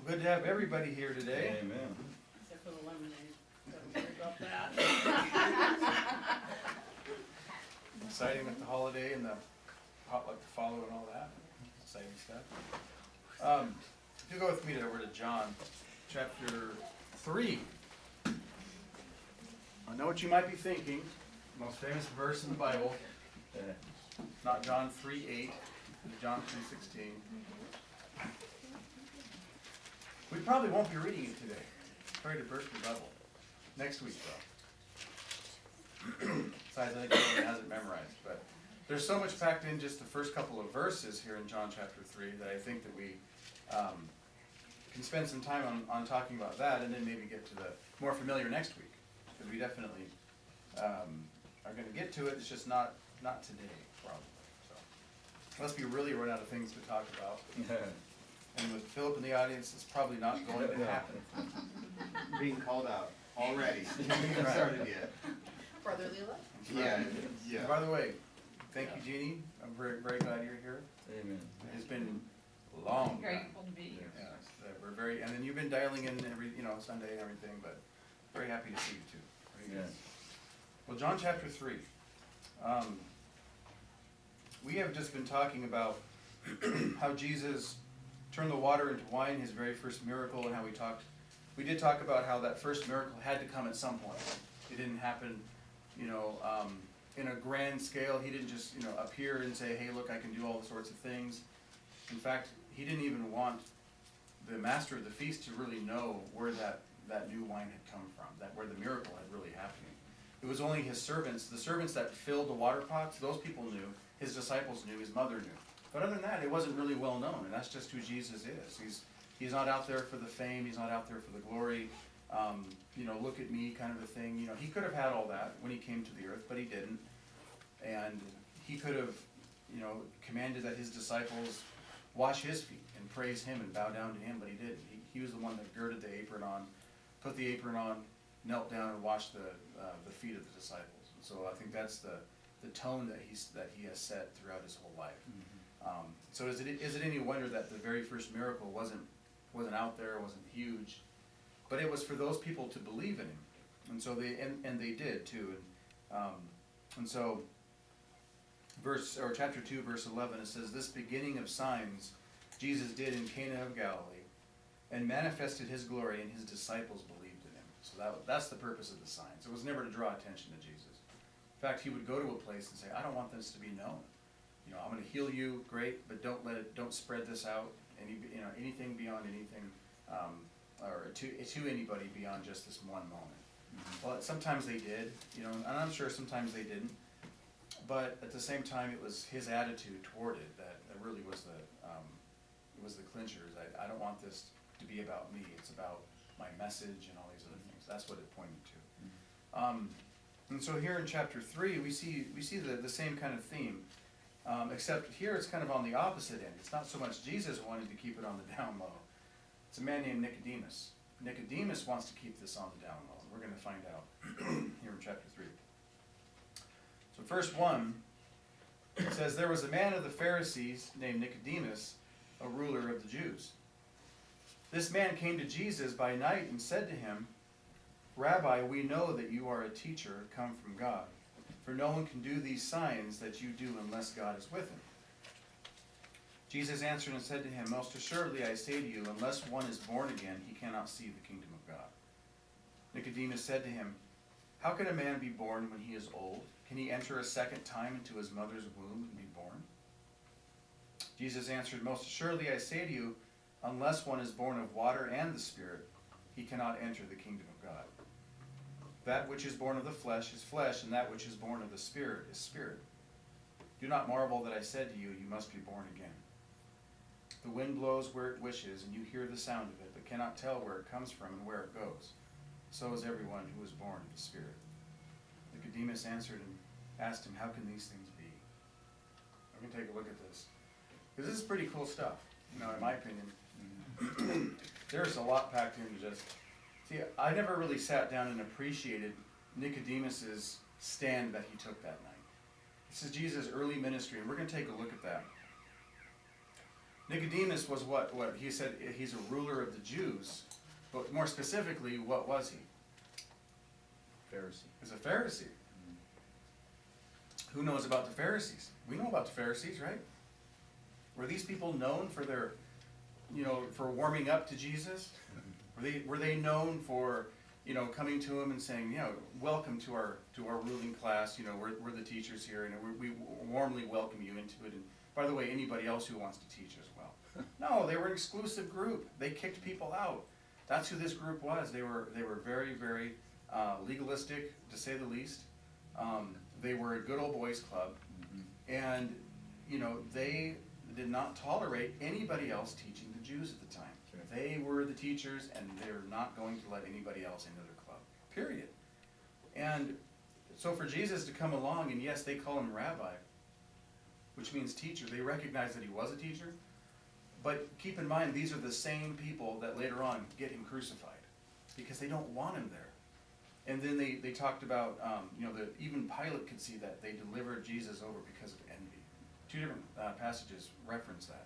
Good to have everybody here today. Amen. Except for the lemonade. Don't worry about that. Exciting with the holiday and the potluck to follow and all that. Exciting stuff. If you go with me over to John chapter 3. I know what you might be thinking. Most famous verse in the Bible. Not John 3:8, but John 3:16. We probably won't be reading it today. Sorry to burst your bubble. Next week, though. Besides, I think everyone has it memorized. But there's so much packed in just the first couple of verses here in John chapter 3 that I think that we can spend some time on talking about that, and then maybe get to the more familiar next week. Because we definitely are going to get to it. It's just not today, probably. So unless we really run out of things to talk about. And with Philip in the audience, it's probably not going to happen. Being called out already. We haven't started yet. Brotherly love. Yeah. By the way, thank you, Jeannie. I'm very, very glad you're here. Amen. It's been long. Grateful to be here. Yeah, we're very, and then you've been dialing in every, Sunday and everything, but very happy to see you too. Very good. Yes. Well, John chapter 3. We have just been talking about how Jesus turned the water into wine, his very first miracle, and how we did talk about how that first miracle had to come at some point. It didn't happen, in a grand scale. He didn't just, appear and say, hey, look, I can do all sorts of things. In fact, he didn't even want the master of the feast to really know where that new wine had come from, where the miracle had really happened. It was only his servants, the servants that filled the water pots, those people knew, his disciples knew, his mother knew. But other than that, it wasn't really well known, and that's just who Jesus is. He's not out there for the fame, he's not out there for the glory, look at me kind of a thing. He could have had all that when he came to the earth, but he didn't. And he could have, commanded that his disciples wash his feet and praise him and bow down to him, but he didn't. He was the one that girded the apron on, put the apron on, knelt down and washed the feet of the disciples. And so I think that's the tone that he has set throughout his whole life. Mm-hmm. So is it any wonder that the very first miracle wasn't out there, wasn't huge, but it was for those people to believe in him, and so they did too. And so chapter 2, verse 11, it says, "This beginning of signs Jesus did in Cana of Galilee, and manifested his glory, and his disciples believed in him." So that's the purpose of the signs. It was never to draw attention to Jesus. In fact, he would go to a place and say, "I don't want this to be known. I'm going to heal you, great, but don't spread this out. Anything beyond anything, or to anybody beyond just this one moment." Mm-hmm. Well, sometimes they did, and I'm sure sometimes they didn't. But at the same time, it was his attitude toward it that really was the clincher. Is I don't want this to be about me. It's about my message and all these other things. That's what it pointed to. Mm-hmm. And so here in chapter 3, we see the same kind of theme, except here it's kind of on the opposite end. It's not so much Jesus wanting to keep it on the down low. It's a man named Nicodemus. Nicodemus wants to keep this on the down low. We're going to find out here in chapter 3. So verse 1, it says, "There was a man of the Pharisees named Nicodemus, a ruler of the Jews. This man came to Jesus by night and said to him, 'Rabbi, we know that you are a teacher come from God, for no one can do these signs that you do unless God is with him.' Jesus answered and said to him, 'Most assuredly I say to you, unless one is born again, he cannot see the kingdom of God.' Nicodemus said to him, 'How can a man be born when he is old? Can he enter a second time into his mother's womb and be born?' Jesus answered, 'Most assuredly I say to you, unless one is born of water and the Spirit, he cannot enter the kingdom of God. That which is born of the flesh is flesh, and that which is born of the Spirit is spirit. Do not marvel that I said to you, you must be born again. The wind blows where it wishes, and you hear the sound of it, but cannot tell where it comes from and where it goes. So is everyone who is born of the Spirit.' Nicodemus answered and asked him, 'How can these things be?'" I'm going to take a look at this, because this is pretty cool stuff, in my opinion. There's a lot packed into just... See, I never really sat down and appreciated Nicodemus's stand that he took that night. This is Jesus' early ministry, and we're going to take a look at that. Nicodemus was what he said, he's a ruler of the Jews, but more specifically, what was he? Pharisee. He's a Pharisee. Who knows about the Pharisees? We know about the Pharisees, right? Were these people known for their, for warming up to Jesus? Were they known for, coming to him and saying, welcome to our ruling class, we're the teachers here, and we warmly welcome you into it. And by the way, anybody else who wants to teach as well. No, they were an exclusive group. They kicked people out. That's who this group was. They were very, very legalistic, to say the least. They were a good old boys club, and they did not tolerate anybody else teaching the Jews at the time. Sure. They were the teachers, and they're not going to let anybody else into their club, period. And so for Jesus to come along, and yes, they call him rabbi, which means teacher. They recognize that he was a teacher, but keep in mind, these are the same people that later on get him crucified, because they don't want him there. And then they talked about, that even Pilate could see that they delivered Jesus over because of envy. Two different passages reference that.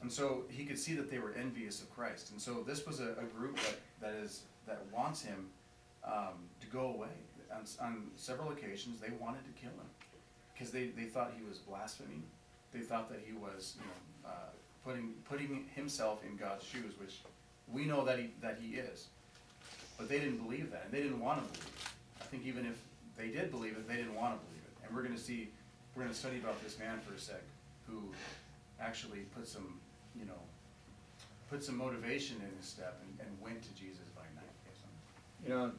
And so he could see that they were envious of Christ. And so this was a group that wants him to go away. On several occasions, they wanted to kill him because they thought he was blaspheming. They thought that he was putting himself in God's shoes, which we know that he is. But they didn't believe that, and they didn't want to believe it. I think even if they did believe it, they didn't want to believe it. And we're going to study about this man for a sec, who actually put some motivation in his step and went to Jesus by night.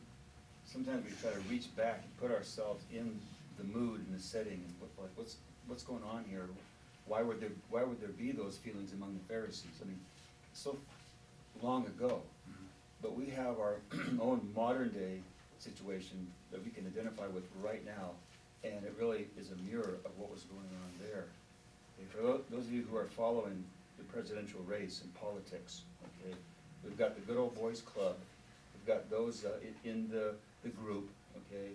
Sometimes we try to reach back and put ourselves in the mood and the setting, and what's going on here? Why would there be those feelings among the Pharisees? I mean, so long ago. But we have our own modern day situation that we can identify with right now, and it really is a mirror of what was going on there. Okay, for those of you who are following the presidential race in politics, okay, we've got the good old boys club, we've got those in the group, okay,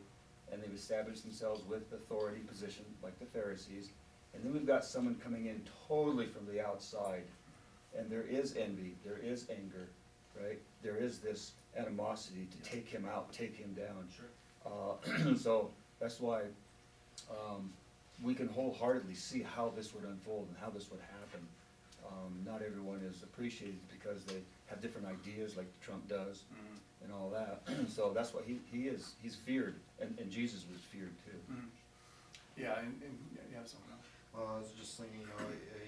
and they've established themselves with authority position like the Pharisees, and then we've got someone coming in totally from the outside, and there is envy, there is anger, right? There is this animosity to take him out, take him down. Sure. So that's why we can wholeheartedly see how this would unfold and how this would happen. Not everyone is appreciated because they have different ideas like Trump does and all that. So that's why he's feared, and Jesus was feared too. Yeah, and you have something else? Well, I was just thinking,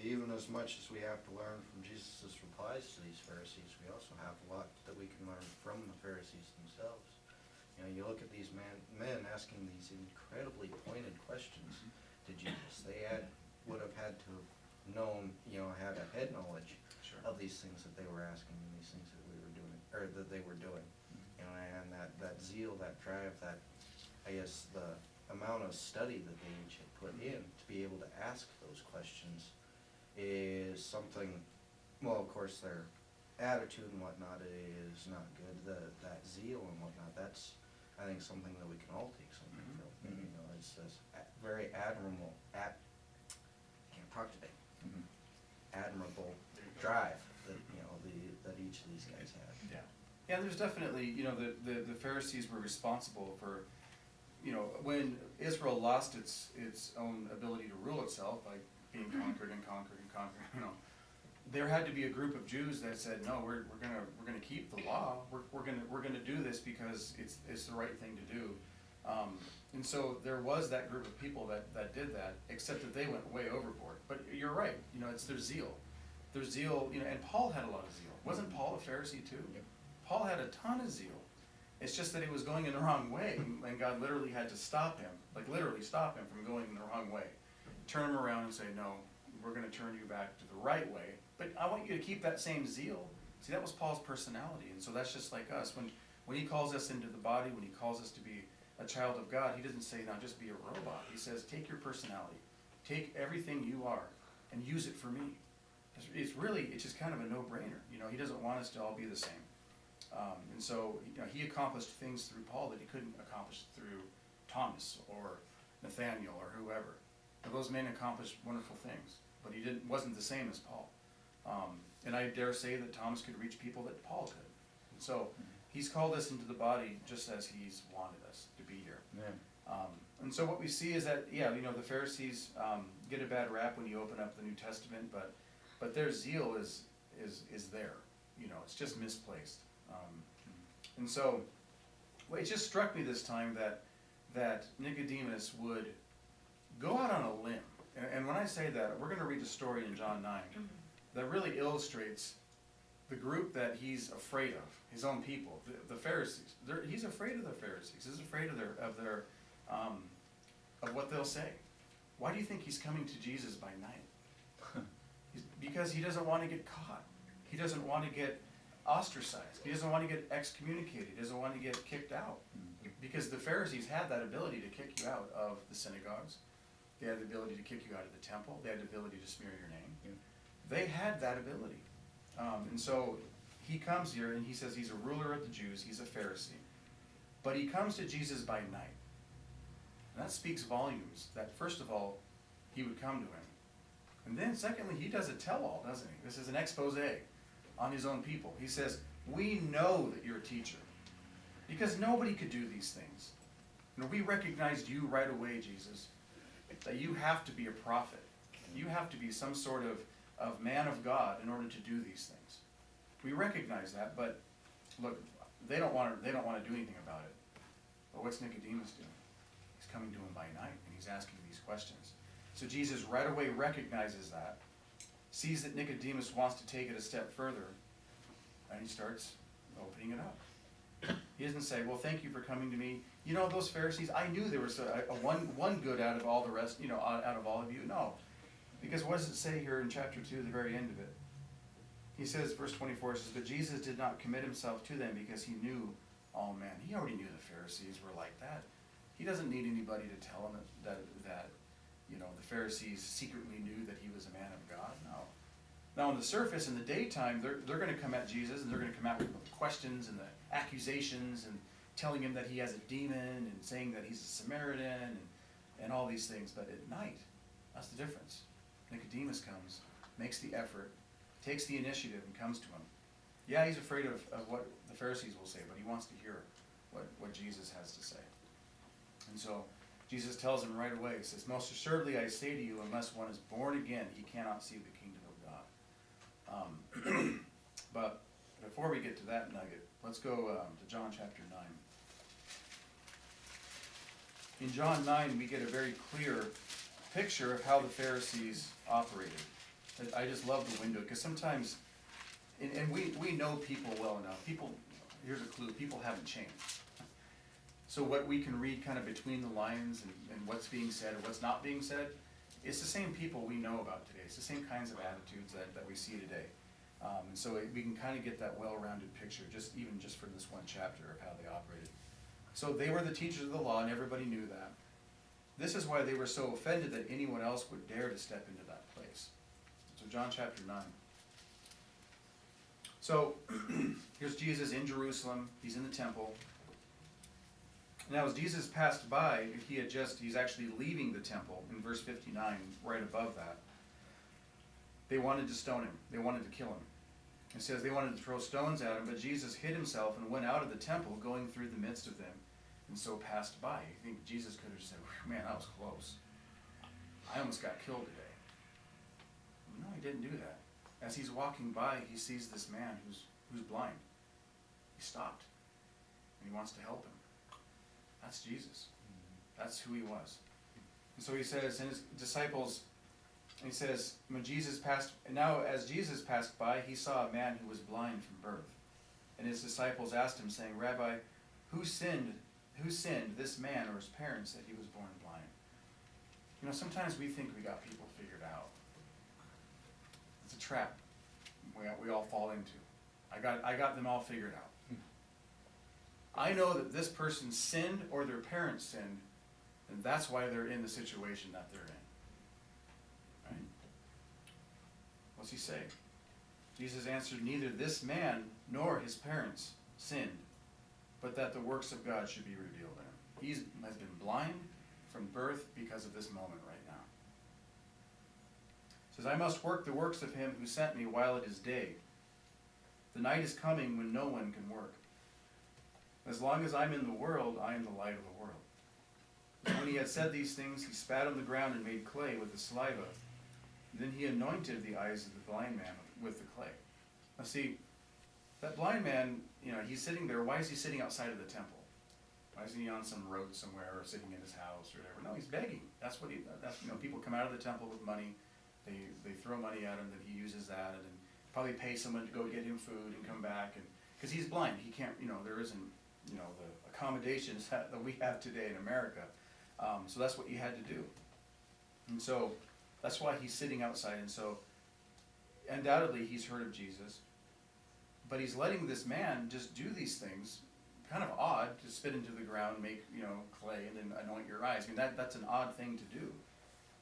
even as much as we have to learn from Jesus' replies to these Pharisees, we also have a lot that we can learn from the Pharisees themselves. You look at these men asking these incredibly pointed questions to Jesus. They would have had to have known, had a head knowledge of these things that they were asking and these things that we were doing, or that they were doing. And that zeal, that drive, that, I guess, the amount of study that they each had put in to be able to ask those questions is something. Well, of course, their attitude and whatnot is not good. That zeal and whatnot, that's, I think, something that we can all take something from. It's this very admirable, can't talk today. Admirable drive that that each of these guys had. Yeah, there's definitely, the Pharisees were responsible for, when Israel lost its own ability to rule itself by being conquered and conquered and conquered, there had to be a group of Jews that said, no, we're gonna keep the law. We're gonna do this because it's the right thing to do. And so there was that group of people that did that, except that they went way overboard. But you're right, it's their zeal. Their zeal, and Paul had a lot of zeal. Wasn't Paul a Pharisee too? Yep. Paul had a ton of zeal. It's just that he was going in the wrong way, and God literally had to stop him, like literally stop him from going in the wrong way. Turn him around and say, no, we're gonna turn you back to the right way, but I want you to keep that same zeal. See, that was Paul's personality, and so that's just like us. When he calls us into the body, when he calls us to be a child of God, he doesn't say, now just be a robot. He says, take your personality, take everything you are, and use it for me. It's just kind of a no-brainer. He doesn't want us to all be the same. And so, he accomplished things through Paul that he couldn't accomplish through Thomas or Nathaniel or whoever. Now, those men accomplished wonderful things, but he wasn't the same as Paul. And I dare say that Thomas could reach people that Paul could. And so he's called us into the body just as he's wanted us to be here. Yeah. And so what we see is that, yeah, the Pharisees get a bad rap when you open up the New Testament, but their zeal is there. It's just misplaced. And so, well, it just struck me this time that Nicodemus would go out on a limb. And when I say that, we're going to read a story in John 9 that really illustrates the group that he's afraid of, his own people, the Pharisees. He's afraid of the Pharisees. He's afraid of what they'll say. Why do you think he's coming to Jesus by night? Because he doesn't want to get caught. He doesn't want to get ostracized. He doesn't want to get excommunicated. He doesn't want to get kicked out. Because the Pharisees had that ability to kick you out of the synagogues. They had the ability to kick you out of the temple. They had the ability to smear your name. Yeah. They had that ability. And so he comes here and he says he's a ruler of the Jews. He's a Pharisee. But he comes to Jesus by night. And that speaks volumes that, first of all, he would come to him. And then, secondly, he does a tell-all, doesn't he? This is an expose on his own people. He says, we know that you're a teacher. Because nobody could do these things. We recognized you right away, Jesus, that you have to be a prophet. You have to be some sort of man of God in order to do these things. We recognize that, but look, they don't want to do anything about it. But what's Nicodemus doing? He's coming to him by night and he's asking these questions. So Jesus right away recognizes that, sees that Nicodemus wants to take it a step further, and he starts opening it up. He doesn't say, well, thank you for coming to me. Those Pharisees, I knew there was a one good out of all the rest, out of all of you. No. Because what does it say here in chapter 2, the very end of it? He says, verse 24 says, but Jesus did not commit himself to them because he knew all men. He already knew the Pharisees were like that. He doesn't need anybody to tell him that the Pharisees secretly knew that he was a man of God. No. Now on the surface, in the daytime, they're going to come at Jesus and they're going to come at with the questions and the accusations and telling him that he has a demon and saying that he's a Samaritan and all these things. But at night, that's the difference. Nicodemus comes, makes the effort, takes the initiative and comes to him. Yeah, he's afraid of what the Pharisees will say, but he wants to hear what Jesus has to say. And so Jesus tells him right away, he says, most assuredly I say to you, unless one is born again, he cannot see the kingdom of God. But before we get to that nugget, let's go to John chapter 9. In John 9, we get a very clear picture of how the Pharisees operated. I just love the window, because sometimes, and we know people well enough. Here's a clue, people haven't changed. So what we can read kind of between the lines and what's being said or what's not being said, it's the same people we know about today. It's the same kinds of attitudes that we see today. And so we can kind of get that well-rounded picture, even just from this one chapter of how they operated. So they were the teachers of the law, and everybody knew that. This is why they were so offended that anyone else would dare to step into that place. So John chapter 9. So here's Jesus in Jerusalem. He's in the temple. Now as Jesus passed by, he's actually leaving the temple in verse 59, right above that. They wanted to stone him. They wanted to kill him. It says they wanted to throw stones at him, but Jesus hid himself and went out of the temple, going through the midst of them, and so passed by. You think Jesus could have said, man, that was close. I almost got killed today. No, he didn't do that. As he's walking by, he sees this man who's blind. He stopped, and he wants to help him. That's Jesus. That's who he was. And so he says, and his disciples, and he says, as Jesus passed by, he saw a man who was blind from birth. And his disciples asked him, saying, Rabbi, who sinned, this man or his parents, that he was born blind? Sometimes we think we got people figured out. It's a trap we all fall into. I got them all figured out. I know that this person sinned or their parents sinned, and that's why they're in the situation that they're in. Right? What's he say? Jesus answered, neither this man nor his parents sinned, but that the works of God should be revealed in him. He has been blind from birth because of this moment right now. It says, I must work the works of him who sent me while it is day. The night is coming when no one can work. As long as I'm in the world, I am the light of the world. And when he had said these things, he spat on the ground and made clay with the saliva. Then he anointed the eyes of the blind man with the clay. Now see, that blind man, he's sitting there. Why is he sitting outside of the temple? Why isn't he on some road somewhere or sitting in his house or whatever? No, he's begging. That's people come out of the temple with money. They throw money at him, then he uses that, and then probably pay someone to go get him food and come back, and because he's blind, he can't. There isn't the accommodations that we have today in America. So that's what he had to do, and so that's why he's sitting outside. And so undoubtedly he's heard of Jesus, but he's letting this man just do these things. Kind of odd to spit into the ground, make clay, and then anoint your eyes. I mean that's an odd thing to do,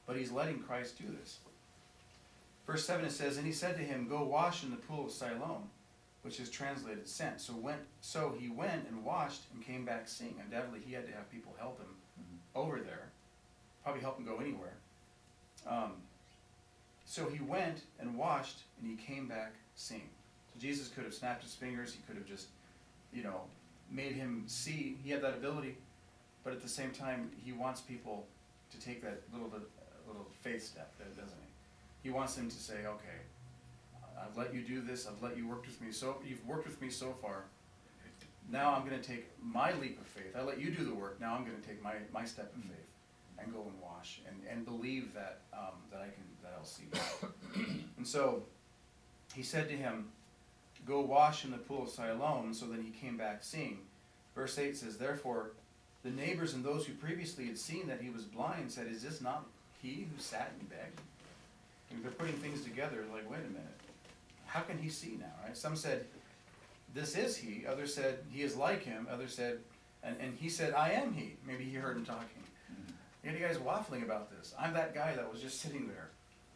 but he's letting Christ do this. Verse 7 it says, and he said to him, go wash in the pool of Siloam, which is translated sent. So he went and washed and came back seeing. Undoubtedly he had to have people help him over there, probably help him go anywhere. So he went and washed and he came back seeing. So Jesus could have snapped his fingers, he could have just made him see. He had that ability, but at the same time he wants people to take that little faith step, doesn't he? He wants them to say, okay, I've let you do this, I've let you work with me, so you've worked with me so far. Now I'm going to take my leap of faith. I let you do the work, now I'm going to take my step of faith and go and wash and believe that I'll see God. And so he said to him, go wash in the pool of Siloam. So then he came back seeing. Verse 8 says, therefore the neighbors and those who previously had seen that he was blind said, is this not he who sat and begged? They're putting things together like, wait a minute, how can he see now, right? Some said, this is he. Others said, he is like him. Others said, and he said, I am he. Maybe he heard him talking. You got you guys waffling about this. I'm that guy that was just sitting there.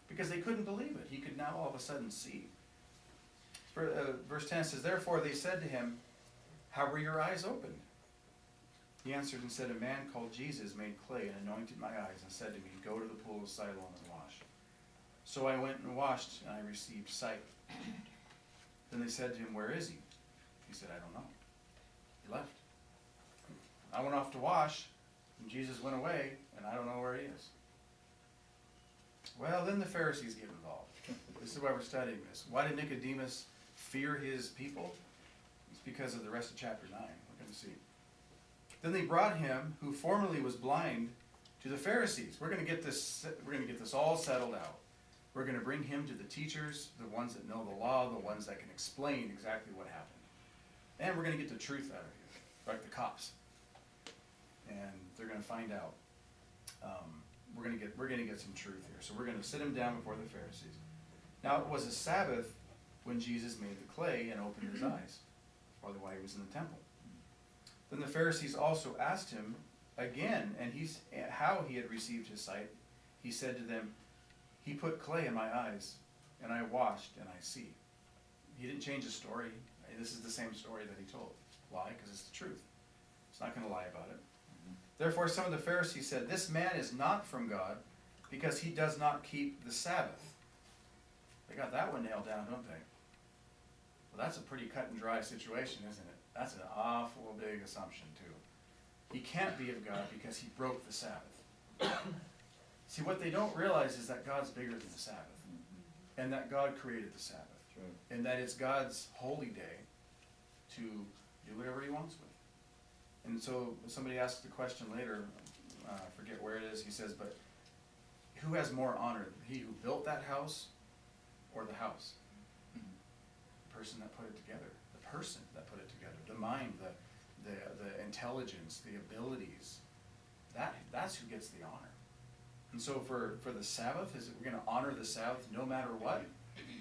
Because they couldn't believe it. He could now all of a sudden see. Verse 10 says, therefore they said to him, how were your eyes opened? He answered and said, a man called Jesus made clay and anointed my eyes and said to me, go to the pool of Siloam and wash. So I went and washed, and I received sight. Then they said to him, where is he? He said, I don't know. He left. I went off to wash, and Jesus went away, and I don't know where he is. Well, then the Pharisees get involved. This is why we're studying this. Why did Nicodemus fear his people? It's because of the rest of chapter 9. We're going to see. Then they brought him, who formerly was blind, to the Pharisees. We're going to get this all settled out. We're going to bring him to the teachers, the ones that know the law, the ones that can explain exactly what happened. And we're going to get the truth out of you, like the cops. And they're going to find out. We're going to get some truth here. So we're going to sit him down before the Pharisees. Now it was a Sabbath when Jesus made the clay and opened his eyes. Probably why he was in the temple. Then the Pharisees also asked him again, and how he had received his sight. He said to them, he put clay in my eyes, and I washed, and I see. He didn't change the story. This is the same story that he told. Why? Because it's the truth. It's not going to lie about it. Therefore some of the Pharisees said, this man is not from God, because he does not keep the Sabbath. They got that one nailed down, don't they? Well, that's a pretty cut and dry situation, isn't it? That's an awful big assumption, too. He can't be of God because he broke the Sabbath. See, what they don't realize is that God's bigger than the Sabbath, and that God created the Sabbath, and that it's God's holy day to do whatever he wants with. And so somebody asked the question later, I forget where it is, he says, but who has more honor, he who built that house or the house? The person that put it together, the person that put it together, the mind, the intelligence, the abilities, that's who gets the honor. And so for the Sabbath, is it we're going to honor the Sabbath no matter what?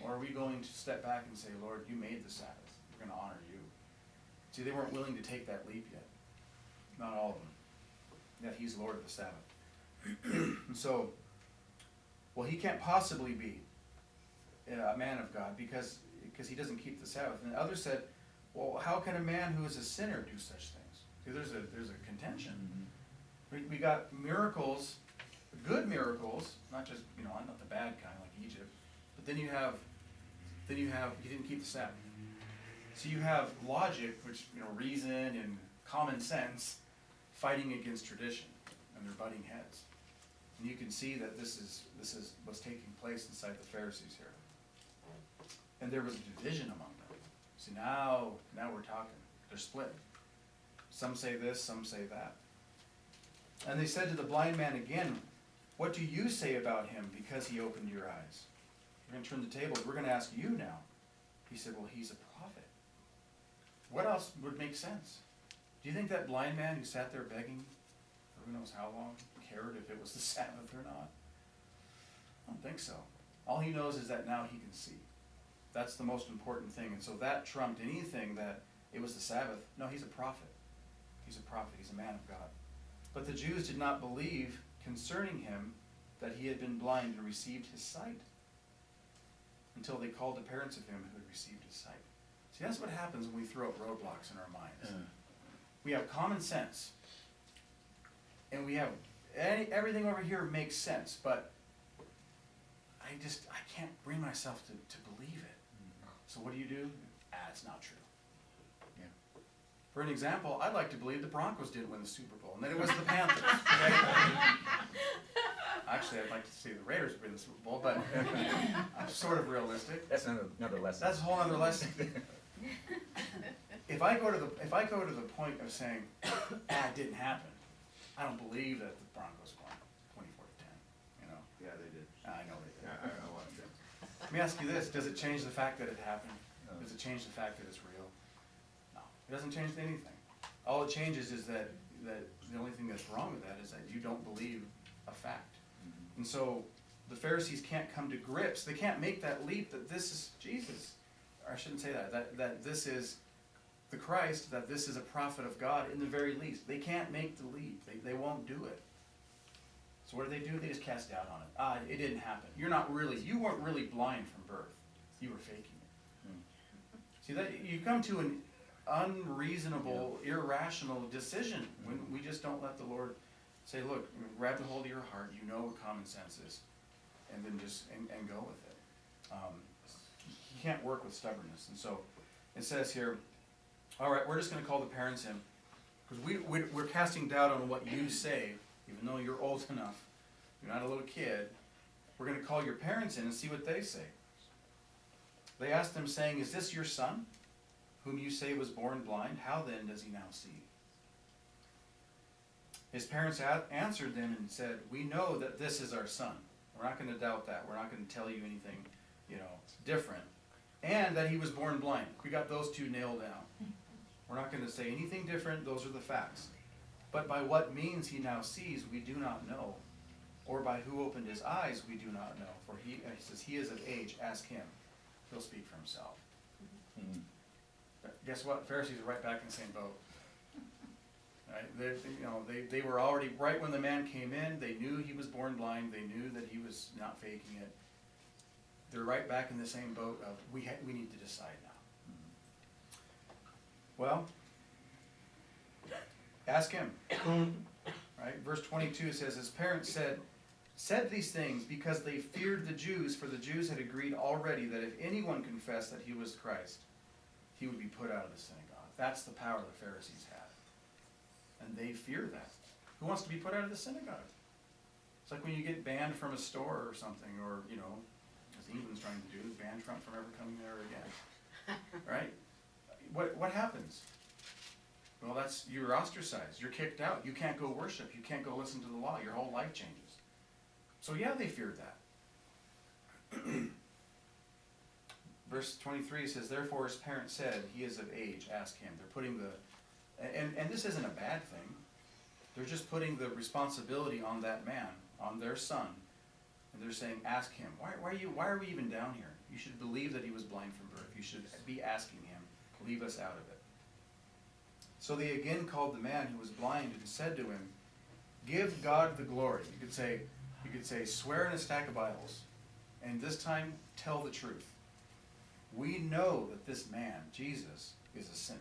Or are we going to step back and say, Lord, you made the Sabbath. We're going to honor you. See, they weren't willing to take that leap yet. Not all of them. That he's Lord of the Sabbath. And so, well, he can't possibly be a man of God because he doesn't keep the Sabbath. And others said, well, how can a man who is a sinner do such things? See, there's a contention. We got miracles good miracles, not just, not the bad kind like Egypt, but then you have, he didn't keep the Sabbath. So you have logic, which, reason and common sense, fighting against tradition, and they're butting heads. And you can see that this is what's taking place inside the Pharisees here. And there was a division among them. See, now we're talking. They're split. Some say this, some say that. And they said to the blind man again, what do you say about him because he opened your eyes? We're going to turn the tables. We're going to ask you now. He said, well, he's a prophet. What else would make sense? Do you think that blind man who sat there begging for who knows how long cared if it was the Sabbath or not? I don't think so. All he knows is that now he can see. That's the most important thing. And so that trumped anything that it was the Sabbath. No, he's a prophet. He's a prophet. He's a man of God. But the Jews did not believe concerning him that he had been blind and received his sight until they called the parents of him who had received his sight. See, that's what happens when we throw up roadblocks in our minds. We have common sense, and we have everything over here makes sense, but I can't bring myself to believe it. So what do? It's not true. Yeah. For an example, I'd like to believe the Broncos didn't win the Super Bowl, and that it was the Panthers. Okay? Actually, I'd like to see the Raiders win the Super Bowl, but I'm sort of realistic. That's another lesson. That's a whole other lesson. If I go to the point of saying, it didn't happen, I don't believe that the Broncos won 24-10. Yeah, they did. I know they did. Yeah, I watched it. Let me ask you this: does it change the fact that it happened? No. Does it change the fact that it's real? No, it doesn't change anything. All it changes is that the only thing that's wrong with that is that you don't believe a fact. Mhm. And so the Pharisees can't come to grips. They can't make that leap that this is Jesus. Or I shouldn't say that this is the Christ, that this is a prophet of God in the very least. They can't make the leap. They won't do it. So what do? They just cast doubt on it. It didn't happen. You weren't really blind from birth. You were faking it. See, that you come to an unreasonable, irrational decision when we just don't let the Lord say, look, grab the hold of your heart. You know what common sense is. And then just and go with it. You can't work with stubbornness. And so it says here, all right, we're just going to call the parents in, because we're casting doubt on what you say, even though you're old enough. You're not a little kid. We're going to call your parents in and see what they say. They asked them, saying, is this your son, whom you say was born blind? How then does he now see? His parents answered them and said, we know that this is our son. We're not going to doubt that. We're not going to tell you anything, different. And that he was born blind. We got those two nailed down. We're not going to say anything different. Those are the facts. But by what means he now sees, we do not know. Or by who opened his eyes, we do not know. For he says, he is of age. Ask him. He'll speak for himself. Mhm. But guess what? Pharisees are right back in the same boat. Right? They were already, right when the man came in, they knew he was born blind. They knew that he was not faking it. They're right back in the same boat of, we need to decide now. Well, ask him. Right? Verse 22 says, his parents said these things because they feared the Jews, for the Jews had agreed already that if anyone confessed that he was Christ, he would be put out of the synagogue. That's the power the Pharisees had. And they fear that. Who wants to be put out of the synagogue? It's like when you get banned from a store or something, or, as England's trying to do, ban Trump from ever coming there again. Right? What happens? Well, you're ostracized. You're kicked out. You can't go worship. You can't go listen to the law. Your whole life changes. So yeah, they feared that. Verse 23 says, therefore his parents said, he is of age, ask him. They're putting and this isn't a bad thing. They're just putting the responsibility on that man, on their son. And they're saying, ask him. Why are we even down here? You should believe that he was blind from birth. You should be asking him. Leave us out of it. So they again called the man who was blind and said to him, give God the glory. You could say, swear in a stack of Bibles, and this time tell the truth. We know that this man, Jesus, is a sinner.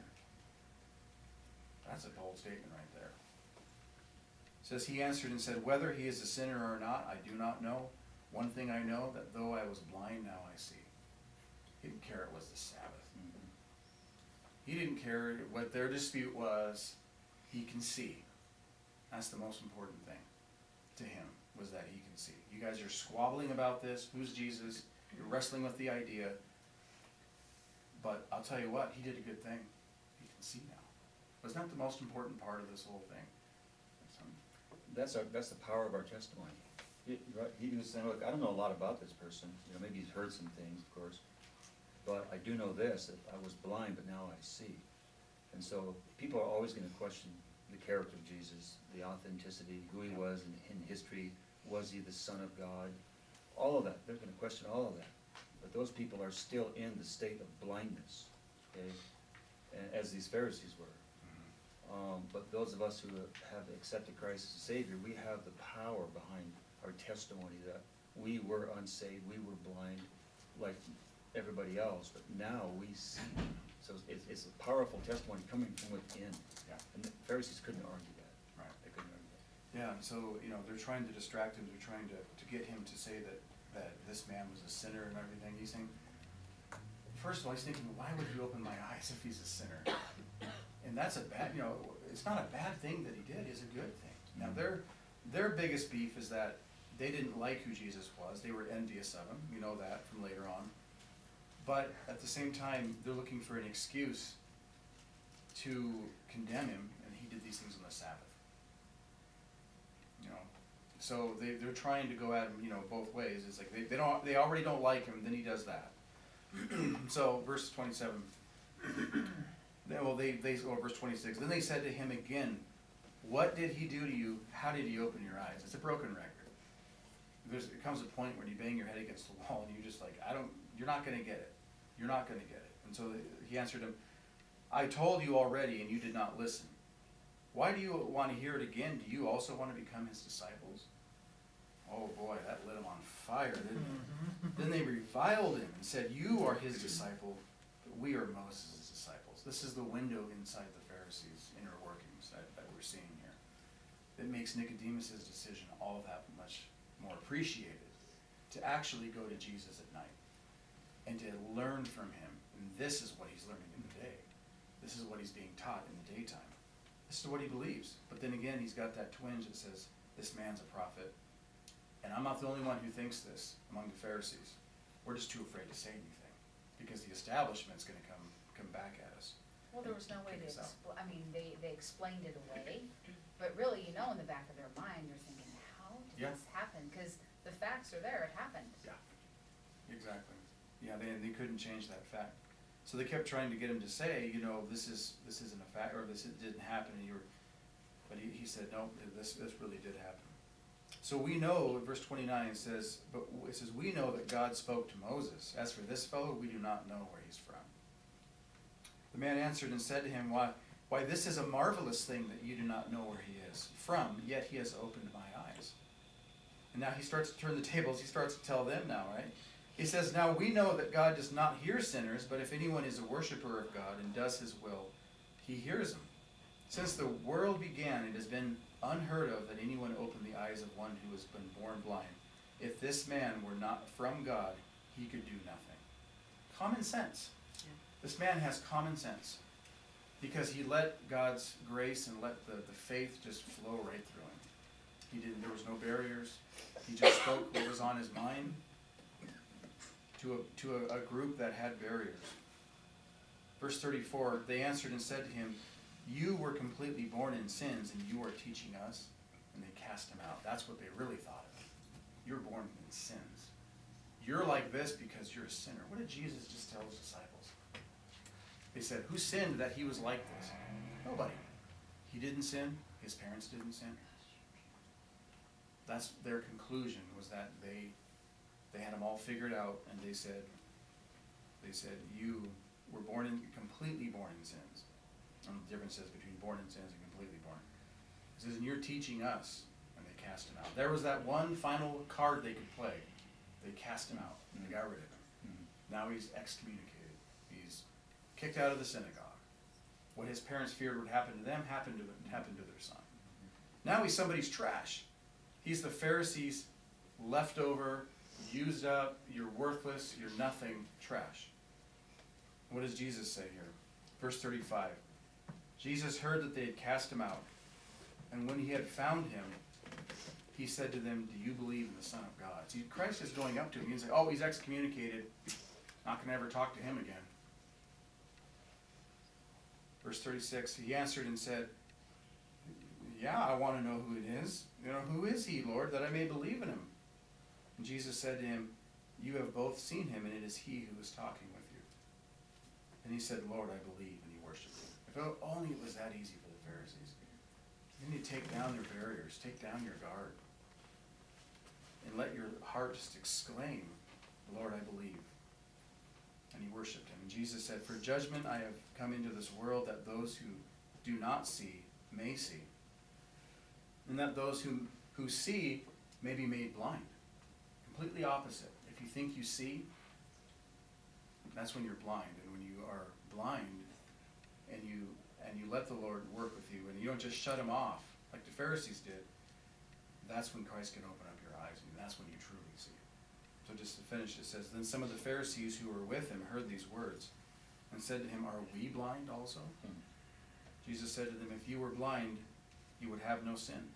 That's a bold statement right there. says, he answered and said, whether he is a sinner or not, I do not know. One thing I know, that though I was blind, now I see. He didn't care it was the Sabbath. He didn't care what their dispute was. He can see. That's the most important thing to him, was that he can see. You guys are squabbling about this. Who's Jesus? You're wrestling with the idea. But I'll tell you what, he did a good thing. He can see now. Wasn't that the most important part of this whole thing? That's the power of our testimony. He was saying, look, I don't know a lot about this person, maybe he's heard some things, of course, but I do know this, that I was blind, but now I see. And so people are always gonna question the character of Jesus, the authenticity, who he was in history, was he the Son of God? All of that, they're gonna question all of that. But those people are still in the state of blindness, okay, as these Pharisees were. But those of us who have accepted Christ as a Savior, we have the power behind our testimony that we were unsaved, we were blind, like everybody else, but now we see. So it's a powerful testimony coming from within. Yeah. And the Pharisees couldn't argue that. Right. They couldn't argue that. Yeah, and so, they're trying to distract him, they're trying to get him to say that this man was a sinner and everything. He's saying, first of all, he's thinking, why would he open my eyes if he's a sinner? And that's a bad, it's not a bad thing that he did, it's a good thing. Now, their biggest beef is that they didn't like who Jesus was, they were envious of him, we know that from later on. But at the same time, they're looking for an excuse to condemn him, and he did these things on the Sabbath. So they're trying to go at him, both ways. It's like they already don't like him, then he does that. So verse 27. Verse 26. Then they said to him again, what did he do to you? How did he open your eyes? It's a broken record. It comes a point when you bang your head against the wall and you're just like, you're not going to get it. You're not going to get it. And so he answered him, I told you already and you did not listen. Why do you want to hear it again? Do you also want to become his disciples? Oh boy, that lit him on fire, didn't it? Then they reviled him and said, you are his disciple, but we are Moses' disciples. This is the window inside the Pharisees' inner workings that we're seeing here. It makes Nicodemus' decision all that much more appreciated, to actually go to Jesus at night and to learn from him. And this is what he's learning in the day. This is what he's being taught in the daytime. This is what he believes. But then again, he's got that twinge that says, this man's a prophet. And I'm not the only one who thinks this among the Pharisees. We're just too afraid to say anything because the establishment's going to come back at us. Well, there was no way to Kick us out. they explained it away, but really, in the back of their mind, they're thinking, how did Yeah. this happen? Because the facts are there, it happened. Yeah, exactly. Yeah, they couldn't change that fact. So they kept trying to get him to say, this isn't a fact, or this didn't happen, but he said, no, this really did happen. So we know, verse 29 says, we know that God spoke to Moses. As for this fellow, we do not know where he's from. The man answered and said to him, why this is a marvelous thing that you do not know where he is from, yet he has opened my eyes. And now he starts to turn the tables, he starts to tell them now, right? He says, now we know that God does not hear sinners, but if anyone is a worshiper of God and does his will, he hears him. Since the world began, it has been unheard of that anyone opened the eyes of one who has been born blind. If this man were not from God, he could do nothing. Common sense. Yeah. This man has common sense because he let God's grace and let the faith just flow right through him. There was no barriers. He just spoke what was on his mind to a group that had barriers. Verse 34, they answered and said to him, you were completely born in sins and you are teaching us? And they cast him out. That's what they really thought of him. You're born in sins. You're like this because you're a sinner. What did Jesus just tell his disciples? They said, who sinned that he was like this? Nobody. He didn't sin. His parents didn't sin. That's their conclusion, was that they had them all figured out, and they said, you were completely born in sins. And the difference is between born in sins and completely born. It says, and you're teaching us, and they cast him out. There was that one final card they could play. They cast him out, and they got rid of him. Now he's excommunicated. He's kicked out of the synagogue. What his parents feared would happen to them happened to their son. Now he's somebody's trash. He's the Pharisees' leftover, used up, you're worthless, you're nothing, trash. What does Jesus say here? Verse 35. Jesus heard that they had cast him out, and when he had found him, he said to them, do you believe in the Son of God? See, Christ is going up to him. He's like, oh, he's excommunicated. Not going to ever talk to him again. Verse 36, he answered and said, yeah, I want to know who it is. Who is he, Lord, that I may believe in him? And Jesus said to him, you have both seen him, and it is he who is talking with you. And he said, Lord, I believe, and he worshipped him. If only it was that easy for the Pharisees. Then you take down their barriers, take down your guard, and let your heart just exclaim, Lord, I believe. And he worshipped him. And Jesus said, for judgment I have come into this world, that those who do not see may see, and that those who see may be made blind. Completely opposite. If you think you see, that's when you're blind. And when you are blind and you let the Lord work with you, and you don't just shut him off like the Pharisees did, that's when Christ can open up your eyes, and that's when you truly see. So just to finish, it says, then some of the Pharisees who were with him heard these words and said to him, are we blind also? Jesus said to them, if you were blind, you would have no sin.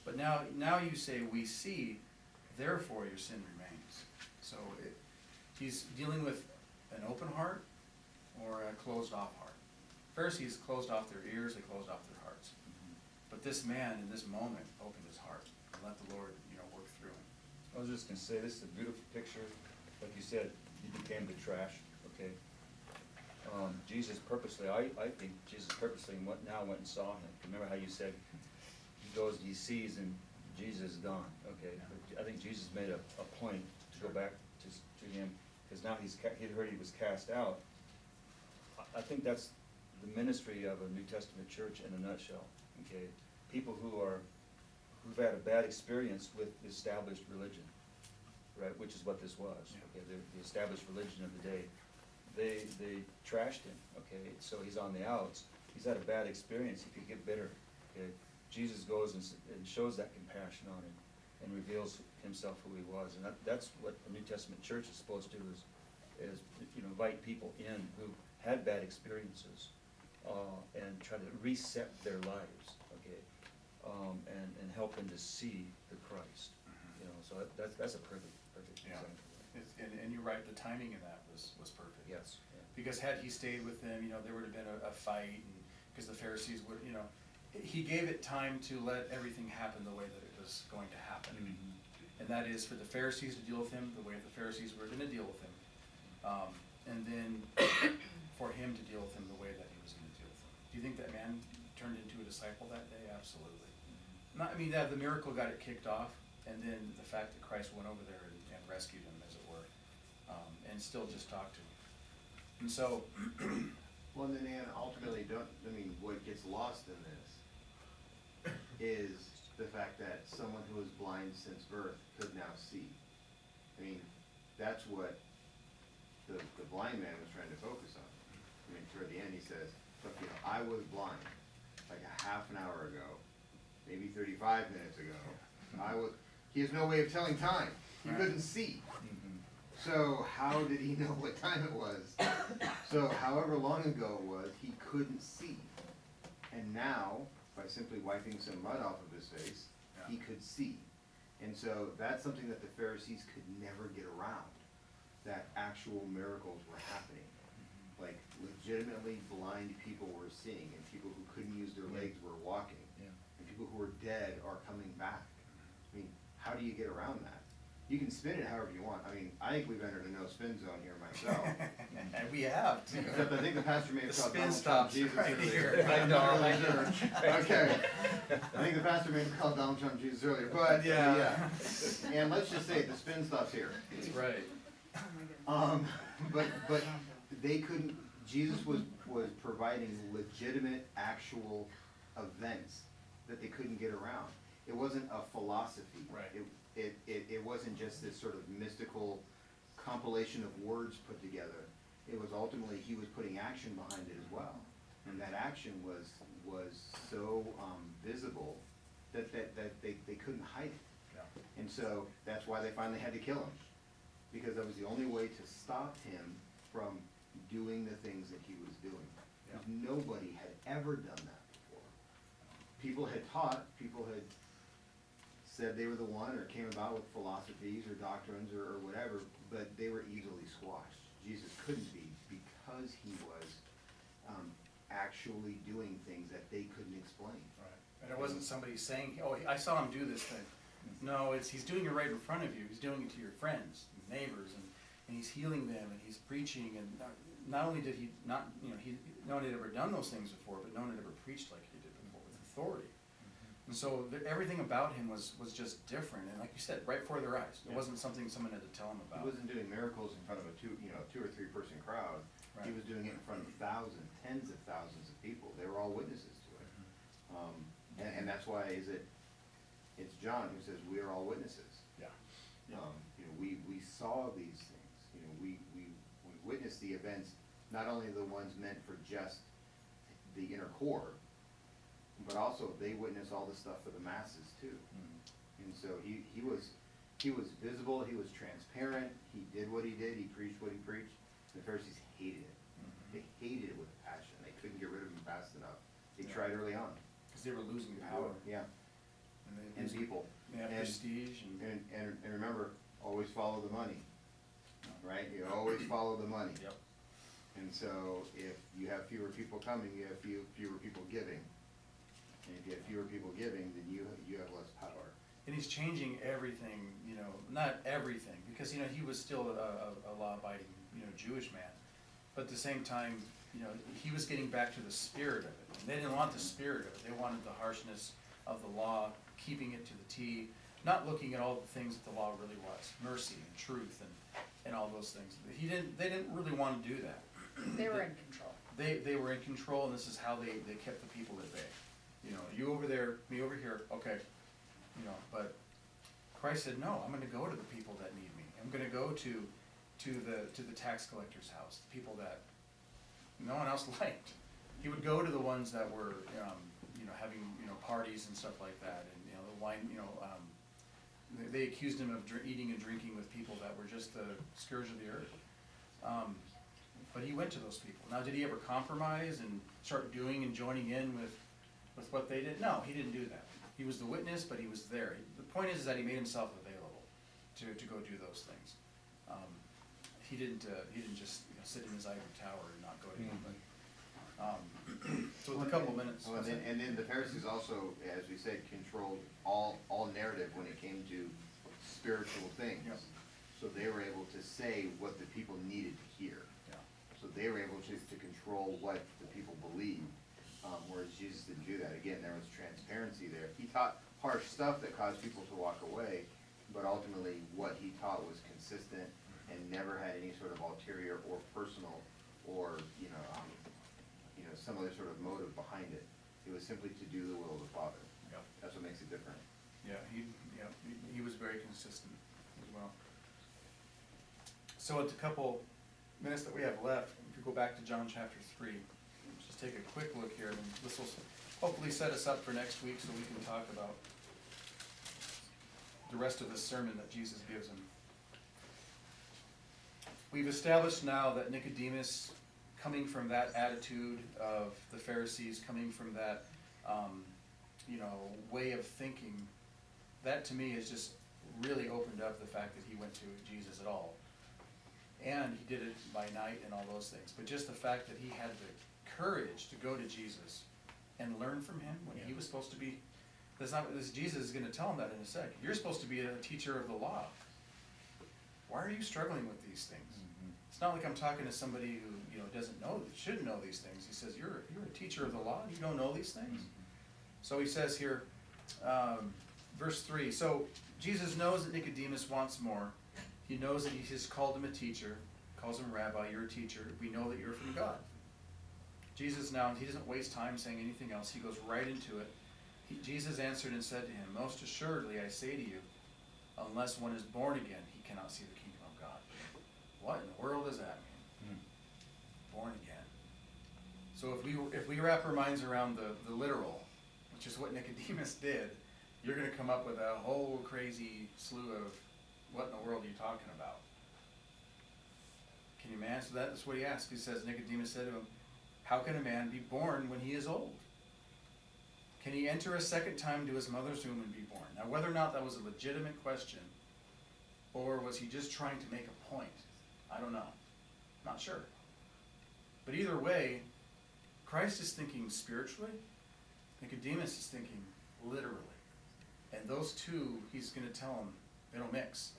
But now you say, we see, therefore your sin remains. So he's dealing with an open heart or a closed off heart. Pharisees closed off their ears, they closed off their hearts. But this man in this moment opened his heart and let the Lord, work through him. I was just gonna say, this is a beautiful picture. Like you said, he became the trash, okay? Jesus purposely, I think Jesus purposely went and saw him. Remember how you said, he goes, he sees, and Jesus is gone, okay? But I think Jesus made a point to go back to him, because now he'd heard he was cast out. I think that's the ministry of a New Testament church in a nutshell, okay? People who've had a bad experience with established religion, right, which is what this was, okay, the established religion of the day. They trashed him, okay, so he's on the outs. He's had a bad experience, he could get bitter, okay? Jesus goes and shows that compassion on him and reveals himself who he was. And that's what the New Testament church is supposed to do, is invite people in who had bad experiences and try to reset their lives, okay, and help them to see the Christ. So that's a perfect Yeah. example. And you're right, the timing of that was perfect. Yes. Yeah. Because had he stayed with them, there would have been a fight, and because the Pharisees would, he gave it time to let everything happen the way that it was going to happen. Mm-hmm. And that is for the Pharisees to deal with him the way the Pharisees were going to deal with him. And then for him to deal with him the way that he was going to deal with him. Do you think that man turned into a disciple that day? Absolutely. The miracle got it kicked off, and then the fact that Christ went over there and rescued him, as it were, and still just talked to him. And so, Well, and then ultimately, what gets lost in this is the fact that someone who was blind since birth could now see. That's what the blind man was trying to focus on. Toward the end, he says, look, I was blind like a half an hour ago, maybe 35 minutes ago. He has no way of telling time. He couldn't see. Mm-hmm. So how did he know what time it was? So however long ago it was, he couldn't see. And now, by simply wiping some mud off of his face, he could see. And so that's something that the Pharisees could never get around, that actual miracles were happening. Like legitimately blind people were seeing, and people who couldn't use their legs were walking. Yeah. And people who were dead are coming back. How do you get around that? You can spin it however you want. I think we've entered a no spin zone here myself. and we have too. Except I think the pastor may have The called spin Donald stops Trump Jesus right earlier. here. I know. I'm not really sure. Okay. I think the pastor may have called Donald Trump Jesus earlier, but Yeah. And let's just say the spin stops here. That's right. But they couldn't. Jesus was providing legitimate, actual events that they couldn't get around. It wasn't a philosophy. Right. It wasn't just this sort of mystical compilation of words put together. It was ultimately, he was putting action behind it as well. And that action was so visible that they couldn't hide it. Yeah. And so that's why they finally had to kill him, because that was the only way to stop him from doing the things that he was doing. Yeah. Because nobody had ever done that before. People had taught, people had said they were the one, or came about with philosophies or doctrines or whatever, but they were easily squashed. Jesus couldn't be, because he was actually doing things that they couldn't explain. Right. And it wasn't somebody saying, oh, I saw him do this thing. No, he's doing it right in front of you. He's doing it to your friends, and neighbors, and he's healing them, and he's preaching, and not only did he not, he no one had ever done those things before, but no one had ever preached like he did before with authority. And so everything about him was just different, and like you said, right before their eyes. It Yeah. wasn't something someone had to tell him He about. wasn't doing miracles in front of a two or three person crowd. He Right. was doing it in front of thousands, tens of thousands of people. They were all witnesses to it. And that's why it's John who says, we are all witnesses. Yeah. We saw these things, we witnessed the events, not only the ones meant for just the inner core, but also they witnessed all the stuff for the masses too. And so he was visible, he was transparent, he did what he did, he preached what he preached. The Pharisees hated it. They hated it with a passion. They couldn't get rid of him fast enough. They Yeah. tried early on. Because they were losing power. Yeah, And they and losing- people. Yeah, And- prestige And remember, always follow the money, right? You always follow the money. Yep. And so if you have fewer people coming, you have fewer people giving. And if you have fewer people giving, then you have less power. And he's changing everything, not everything, because, he was still a law-abiding, Jewish man. But at the same time, he was getting back to the spirit of it. And they didn't want the spirit of it. They wanted the harshness of the law, keeping it to the T, not looking at all the things that the law really was, mercy and truth and all those things. They didn't really want to do that. They were in control. They were in control, and this is how they kept the people at bay. You over there, me over here, okay. But Christ said, no, I'm gonna go to the people that need me. I'm gonna go to the tax collector's house, the people that no one else liked. He would go to the ones that were, having, parties and stuff like that, and, the wine, they accused him of eating and drinking with people that were just the scourge of the earth. But he went to those people. Now, did he ever compromise and start doing and joining in with what they did? No, he didn't do that. He was the witness, but he was there. The point is that he made himself available to go do those things. He didn't just sit in his ivory tower and not go to anybody. So with a couple minutes. Well, and then the Pharisees also, as we said, controlled all narrative when it came to spiritual things. Yep. So they were able to say what the people needed to hear. Yeah. So they were able to control what the people believed, whereas Jesus didn't do that. Again, there was transparency there. He taught harsh stuff that caused people to walk away, but ultimately what he taught was consistent and never had any sort of ulterior or personal or, some other sort of motive behind it. It was simply to do the will of the Father. Yeah. That's what makes it different. Yeah, he was very consistent as well. So it's a couple minutes that we have left. If we go back to John chapter 3, just take a quick look here, and this will hopefully set us up for next week so we can talk about the rest of the sermon that Jesus gives him. We've established now that Nicodemus, coming from that attitude of the Pharisees, coming from that way of thinking, that to me has just really opened up the fact that he went to Jesus at all. And he did it by night and all those things. But just the fact that he had the courage to go to Jesus and learn from him when he was supposed to be, Jesus is going to tell him that in a second. You're supposed to be a teacher of the law. Why are you struggling with these things? It's not like I'm talking to somebody who doesn't know, shouldn't know these things. He says, you're a teacher of the law, you don't know these things? So he says here, verse 3, so Jesus knows that Nicodemus wants more. He knows that he has called him a teacher, calls him rabbi, you're a teacher. We know that you're from God. Jesus now, he doesn't waste time saying anything else. He goes right into it. Jesus answered and said to him, most assuredly I say to you, unless one is born again, he cannot see the kingdom of God. What in the world does that mean? Born again. So if we wrap our minds around the literal, which is what Nicodemus did, you're gonna come up with a whole crazy slew of, what in the world are you talking about? Can you answer that? That's what he asked. He says, Nicodemus said to him, how can a man be born when he is old? Can he enter a second time to his mother's womb and be born? Now, whether or not that was a legitimate question, or was he just trying to make a point, I don't know. Not sure. But either way, Christ is thinking spiritually, Nicodemus is thinking literally. And those two, he's going to tell him, they don't mix.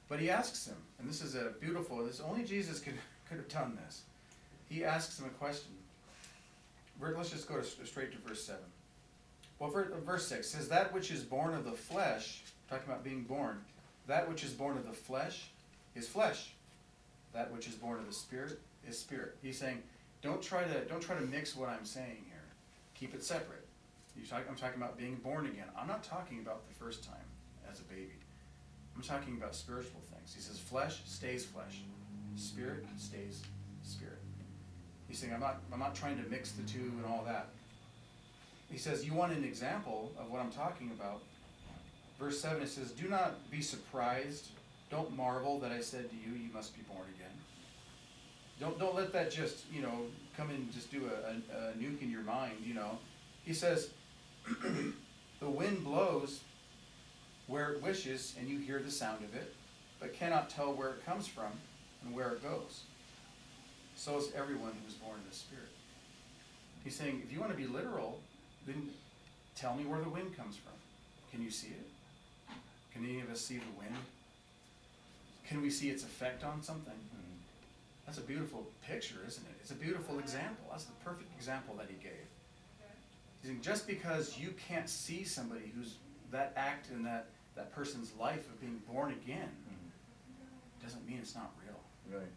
But he asks him, and this is a beautiful, this only Jesus could have done this. He asks him a question. Let's just go straight to verse 7. Well, verse 6 says, that which is born of the flesh, talking about being born, that which is born of the flesh is flesh. That which is born of the spirit is spirit. He's saying, don't try to mix what I'm saying here. Keep it separate. I'm talking about being born again. I'm not talking about the first time as a baby. I'm talking about spiritual things. He says, flesh stays flesh. Spirit stays spirit. He's saying, I'm not trying to mix the two and all that. He says, you want an example of what I'm talking about. Verse 7, it says, do not be surprised. Don't marvel that I said to you, you must be born again. Don't let that just, come and just do a nuke in your mind, He says, the wind blows where it wishes, and you hear the sound of it, but cannot tell where it comes from and where it goes. So is everyone who is born of the Spirit. He's saying, if you want to be literal, then tell me where the wind comes from. Can you see it? Can any of us see the wind? Can we see its effect on something? That's a beautiful picture, isn't it? It's a beautiful example. That's the perfect example that he gave. He's saying, just because you can't see somebody who's that act in that person's life of being born again, doesn't mean it's not real. Right.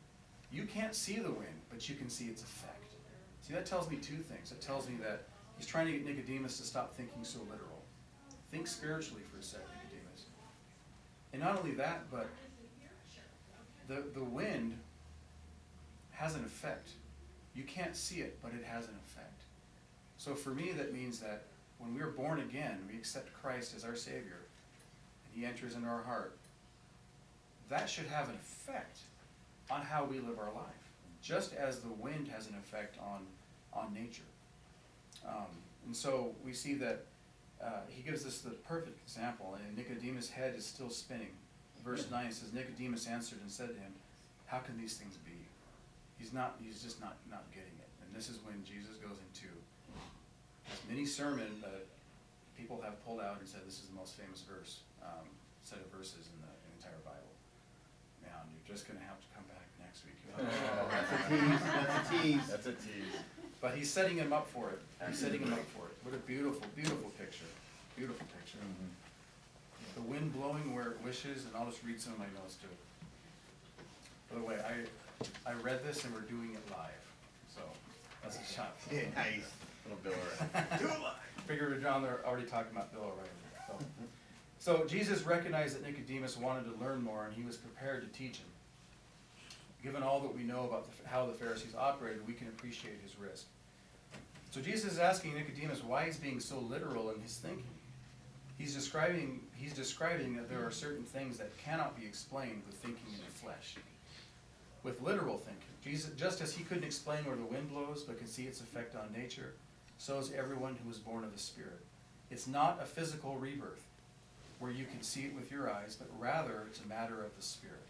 You can't see the wind, but you can see its effect. See, that tells me two things. It tells me that he's trying to get Nicodemus to stop thinking so literal. Think spiritually for a second, Nicodemus. And not only that, but the wind has an effect. You can't see it, but it has an effect. So for me, that means that when we're born again, we accept Christ as our Savior, and he enters into our heart, that should have an effect on how we live our life, just as the wind has an effect on nature. And so we see that he gives us the perfect example, and Nicodemus' head is still spinning. Verse 9 says, Nicodemus answered and said to him, how can these things be? He's just not getting it. And this is when Jesus goes into this mini sermon that people have pulled out and said this is the most famous set of verses in the entire Bible. Now, you're just going to have to come back next week. That's a tease, that's a tease. That's a tease. But he's setting him up for it. He's setting him up for it. What a beautiful, beautiful picture. Beautiful picture. The wind blowing where it wishes, and I'll just read some of my notes too. By the way, I read this and we're doing it live. So that's a shot. Yeah, nice. Little Bill O'Reilly. Do it live. Figured John, they're already talking about Bill O'Reilly. So Jesus recognized that Nicodemus wanted to learn more, and he was prepared to teach him. Given all that we know about how the Pharisees operated, we can appreciate his risk. So Jesus is asking Nicodemus why he's being so literal in his thinking. He's describing that there are certain things that cannot be explained with thinking in the flesh. With literal thinking, Jesus, just as he couldn't explain where the wind blows but can see its effect on nature, so is everyone who is born of the Spirit. It's not a physical rebirth where you can see it with your eyes, but rather it's a matter of the Spirit.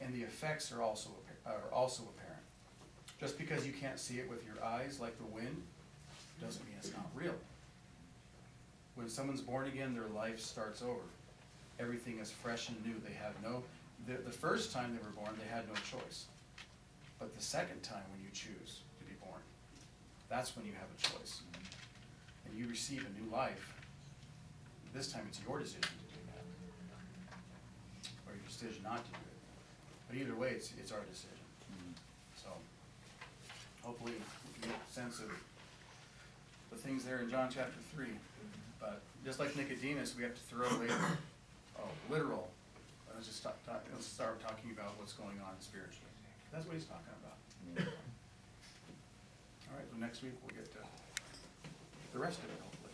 And the effects are also apparent. Just because you can't see it with your eyes like the wind doesn't mean it's not real. When someone's born again, their life starts over. Everything is fresh and new. They have the first time they were born, they had no choice. But the second time when you choose to be born, that's when you have a choice. And you receive a new life. This time it's your decision to do that. Or your decision not to do it. But either way, it's our decision. So hopefully we can get a sense of the things there in John chapter 3. But just like Nicodemus, we have to throw away literal. Let's just let's start talking about what's going on spiritually. That's what he's talking about. All right, well, next week we'll get to the rest of it.